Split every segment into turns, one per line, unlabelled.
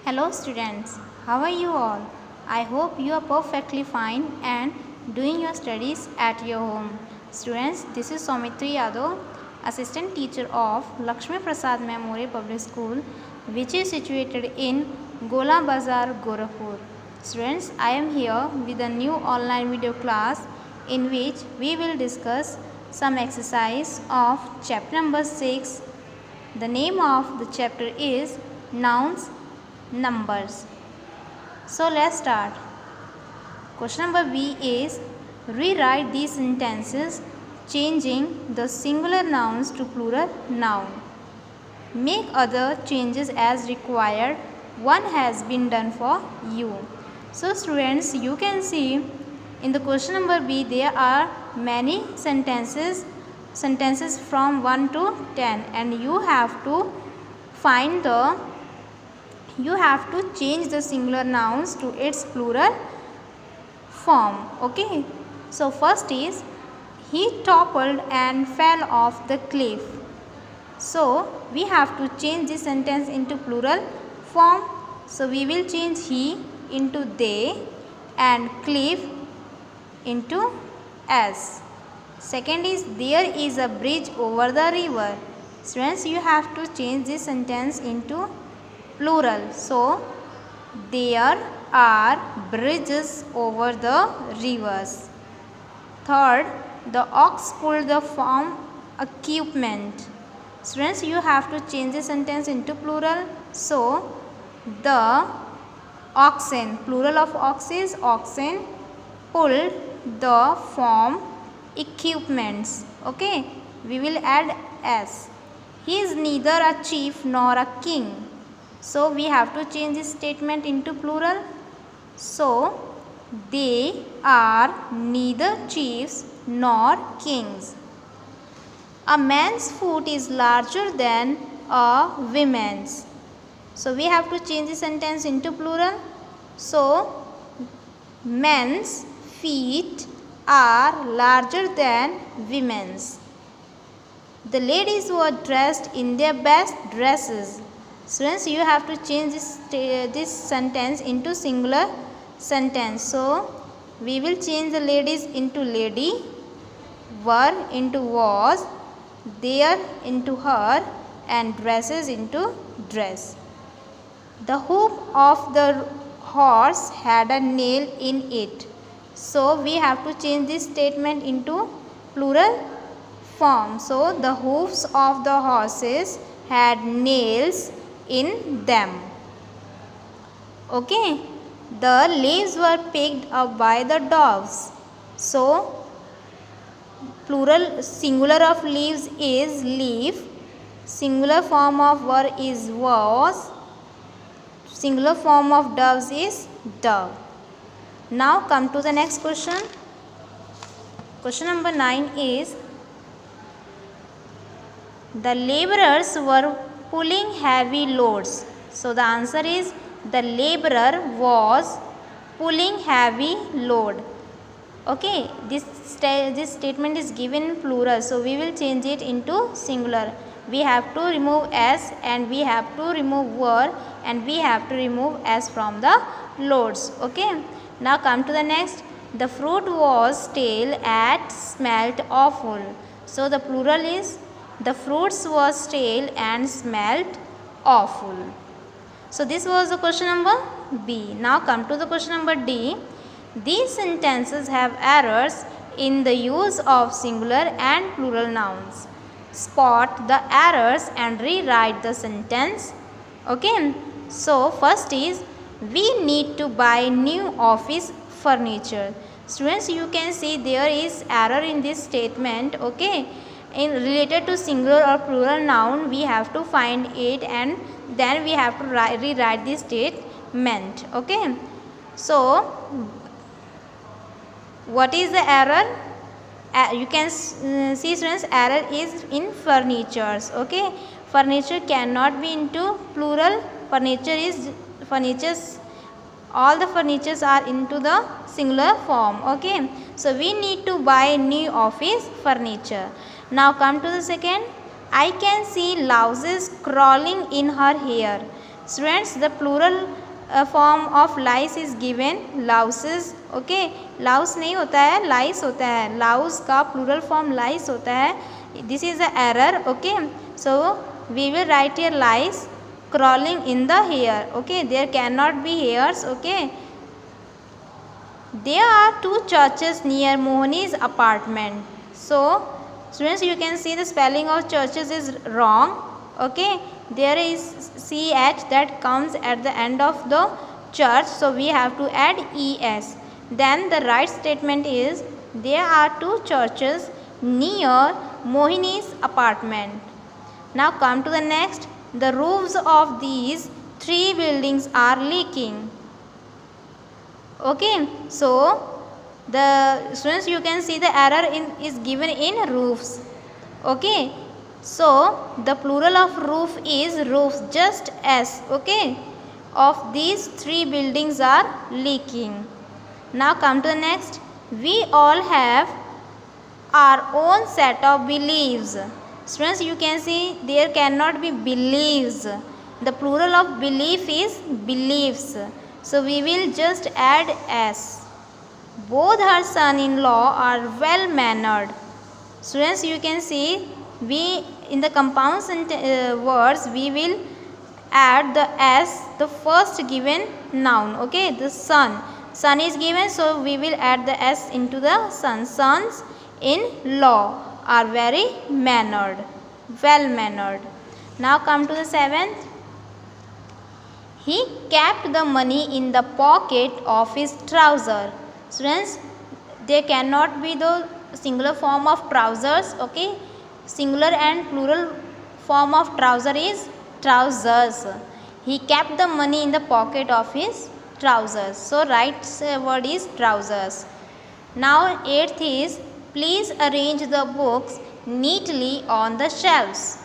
Hello students, how are you all? I hope you are perfectly fine and doing your studies at your home. Students, this is Saumitri Yadav, Assistant Teacher of Lakshmi Prasad Memorial Public School, which is situated in Gola Bazar, Gorakhpur. Students, I am here with a new online video class in which we will discuss some exercise of chapter number 6. The name of the chapter is Nouns, Numbers. So let's start. Question number B is rewrite these sentences changing the singular nouns to plural noun. Make other changes as required. One has been done for you. So students, you can see in the question number B there are many sentences from 1 to 10 and you have to change the singular nouns to its plural form. Okay. So first is he toppled and fell off the cliff. So we have to change this sentence into plural form. So we will change he into they and cliff into s. Second is there is a bridge over the river. Students, you have to change this sentence into plural. So there are bridges over the rivers. Third, the ox pulled the farm equipment. Students, you have to change the sentence into plural. So the oxen, plural of ox is oxen, pulled the farm equipments. Okay, we will add s. He is neither a chief nor a king. So we have to change this statement into plural. So they are neither chiefs nor kings. A man's foot is larger than a woman's. So we have to change the sentence into plural. So men's feet are larger than women's. The ladies were dressed in their best dresses. Students, you have to change this sentence into singular sentence. So we will change the ladies into lady, were into was, there into her and dresses into dress. The hoof of the horse had a nail in it. So we have to change this statement into plural form. So the hoofs of the horses had nails in them. Okay. The leaves were picked up by the dogs. So plural singular of leaves is leaf. Singular form of were is was. Singular form of doves is dove. Now come to the next question. Question number 9 is the laborers were pulling heavy loads. So the answer is the laborer was pulling heavy load. Okay, this statement is given plural, so we will change it into singular. We have to remove s and we have to remove were and we have to remove s from the loads. Okay, now come to the next. The fruit was stale and smelt awful. So the plural is the fruits were stale and smelt awful. So this was the question number B. Now come to the question number D. These sentences have errors in the use of singular and plural nouns. Spot the errors and rewrite the sentence. Okay. So first is we need to buy new office furniture. Students, you can see there is error in this statement. Okay. In related to singular or plural noun, we have to find it and then we have to rewrite this statement. Okay. So what is the error? You can see students, error is in furnitures. Okay. Furniture cannot be into plural. Furnitures. All the furnitures are into the singular form. Okay. So we need to buy new office furniture. Now come to the second. I can see louses crawling in her hair. Students, the plural form of lice is given louses. Okay, louse नहीं होता है, lice होता है. Louse का plural form lice होता है. This is an error. Okay, so we will write here lice crawling in the hair. Okay, there cannot be hairs. Okay, there are two churches near Mohani's apartment. So students, you can see the spelling of churches is wrong. Okay, there is ch that comes at the end of the church, so we have to add es. Then the right statement is there are two churches near Mohini's apartment. Now come to the next. The roofs of these three buildings are leaking. Okay, so the students, you can see the error is given in roofs. Okay, so the plural of roof is roofs, just s. Okay, of these three buildings are leaking. Now come to the next. We all have our own set of beliefs. Students, you can see there cannot be beliefs. The plural of belief is beliefs, so we will just add s. Both her son-in-law are well mannered. Students, you can see we in the compound words we will add the s, the first given noun. Okay, the son is given, so we will add the s into the son. Sons in law are very mannered, well mannered. Now come to the seventh. He kept the money in the pocket of his trouser. Students, there cannot be the singular form of trousers. Okay, singular and plural form of trouser is trousers. He kept the money in the pocket of his trousers, so right word is trousers. Now eighth is please arrange the books neatly on the shelves.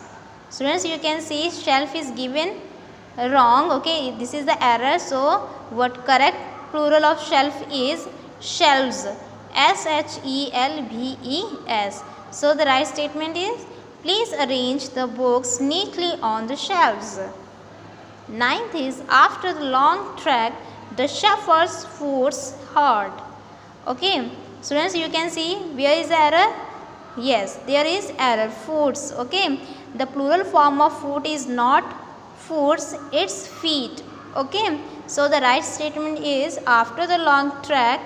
Students, you can see shelf is given wrong. Okay, this is the error, so what correct plural of shelf is shelves, shelves. So the right statement is please arrange the books neatly on the shelves. Ninth is after the long trek the shepherd's foot hurt. Okay, students, you can see where is the error. Yes, there is error, foots. Okay, the plural form of foot is not foots, it's feet. Okay, so the right statement is after the long trek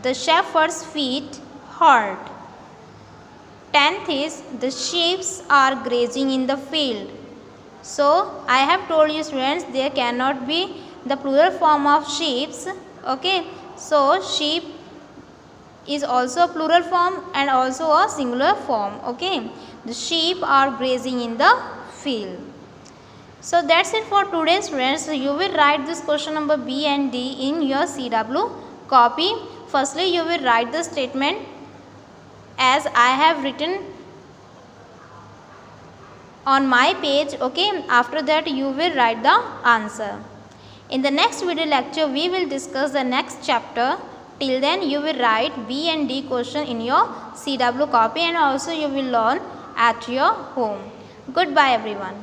the shepherd's feet hurt. 10th is the sheep are grazing in the field. So I have told you students there cannot be the plural form of sheeps. Okay, so sheep is also a plural form and also a singular form. Okay, the sheep are grazing in the field. So that's it for today students. So you will write this question number B and D in your CW copy. Firstly, you will write the statement as I have written on my page. Okay, after that you will write the answer. In the next video lecture we will discuss the next chapter. Till then you will write B and D question in your CW copy and also you will learn at your home. Goodbye everyone.